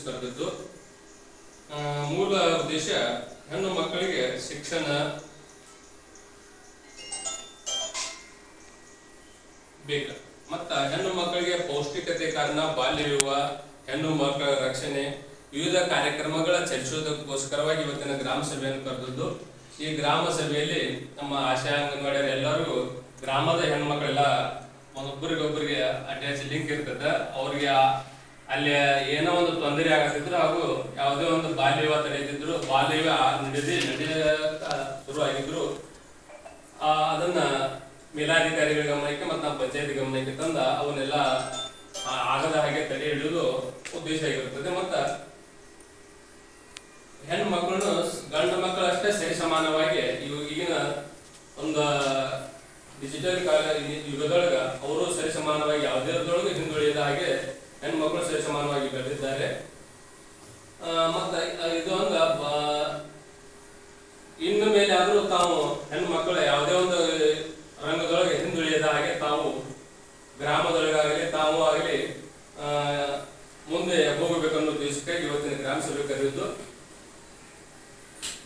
ಕರೆದಿದ್ದು. ಮೂಲ ಉದ್ದೇಶ ಹೆಣ್ಣು ಮಕ್ಕಳಿಗೆ ಶಿಕ್ಷಣ ಬೇಕು, ಮತ್ತ ಹೆಣ್ಣು ಮಕ್ಕಳಿಗೆ ಪೌಷ್ಟಿಕತೆ ಕಾರಣ ಬಾಲ್ಯ ವಿವಾಹ, ಹೆಣ್ಣು ಮಕ್ಕಳ ರಕ್ಷಣೆ, ವಿವಿಧ ಕಾರ್ಯಕ್ರಮಗಳ ಚರ್ಚಿಸೋದಕ್ಕೋಸ್ಕರವಾಗಿ ಇವತ್ತಿನ ಗ್ರಾಮ ಸಭೆಯನ್ನು ಕರೆದಿದ್ದು. ಈ ಗ್ರಾಮ ಸಭೆಯಲ್ಲಿ ನಮ್ಮ ಆಶಾ ಅಂಗನವಾಡಿಯರು ಎಲ್ಲರಿಗೂ ಗ್ರಾಮದ ಹೆಣ್ಣು ಮಕ್ಕಳೆಲ್ಲ ಒಬ್ಬರಿಗೊಬ್ಬರಿಗೆ ಅಟ್ಯಾಚ್ ಲಿಂಕ್ ಇರ್ತದೆ. ಅವ್ರಿಗೆ ಅಲ್ಲಿ ಏನೋ ಒಂದು ತೊಂದರೆ ಆಗತ್ತಿದ್ರು ಹಾಗೂ ಯಾವುದೇ ಒಂದು ಬಾಲ್ಯ ವಿವಾಹ ತಡೆಯದಿದ್ರು, ಬಾಲ್ಯ ವಿವಾಹ ನಡೆಯಕ ಶುರು ಆಗಿದ್ರು ಅದನ್ನ ಮೇಲಾಧಿಕಾರಿಗಳ ಗಮನಕ್ಕೆ ಮತ್ತು ನಮ್ಮ ಪಂಚಾಯತಿ ಗಮನಕ್ಕೆ ತಂದ ಅವನ್ನೆಲ್ಲ ಆಗದ ಹಾಗೆ ತಡೆ ಹಿಡಿಯುವುದು ಉದ್ದೇಶ ಆಗಿರುತ್ತದೆ. ಮತ್ತ ಹೆಣ್ಣು ಮಕ್ಕಳನ್ನು ಗಂಡು ಮಕ್ಕಳು ಅಷ್ಟೇ ಸರಿ ಸಮಾನವಾಗಿ ಈಗಿನ ಒಂದು ಡಿಜಿಟಲ್ ಕಾಲ ಯುಗದೊಳಗ ಅವರು ಸರಿ ಸಮಾನವಾಗಿ ಯಾವುದೇದೊಳಗೂ ಹಿಂದುಳಿದ ಹಾಗೆ ಹೆಣ್ಣು ಮಕ್ಕಳು ಸರಿ ಸಮಾನವಾಗಿ ಬೆಳೆದಿದ್ದಾರೆ. ಮತ್ತ ಇದು ಒಂದು ಇನ್ನು ಮೇಲೆ ಆದರೂ ತಾವು ಹೆಣ್ಣು ಮಕ್ಕಳು ಯಾವುದೇ ಒಂದು ರಂಗದೊಳಗೆ ಹಿಂದುಳಿಯದ ಹಾಗೆ ತಾವು ಗ್ರಾಮದೊಳಗಾಗಲಿ ತಾವು ಆಗಲಿ ಮುಂದೆ ಹೋಗಬೇಕನ್ನೋ ಉದ್ದೇಶಕ್ಕಾಗಿ ಇವತ್ತಿನ ಗ್ರಾಮ ಸಭೆ ಕರೆದಿದ್ದು.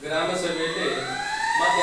ಗ್ರಾಮ ಸಭೆಯಲ್ಲಿ ಮತ್ತೆ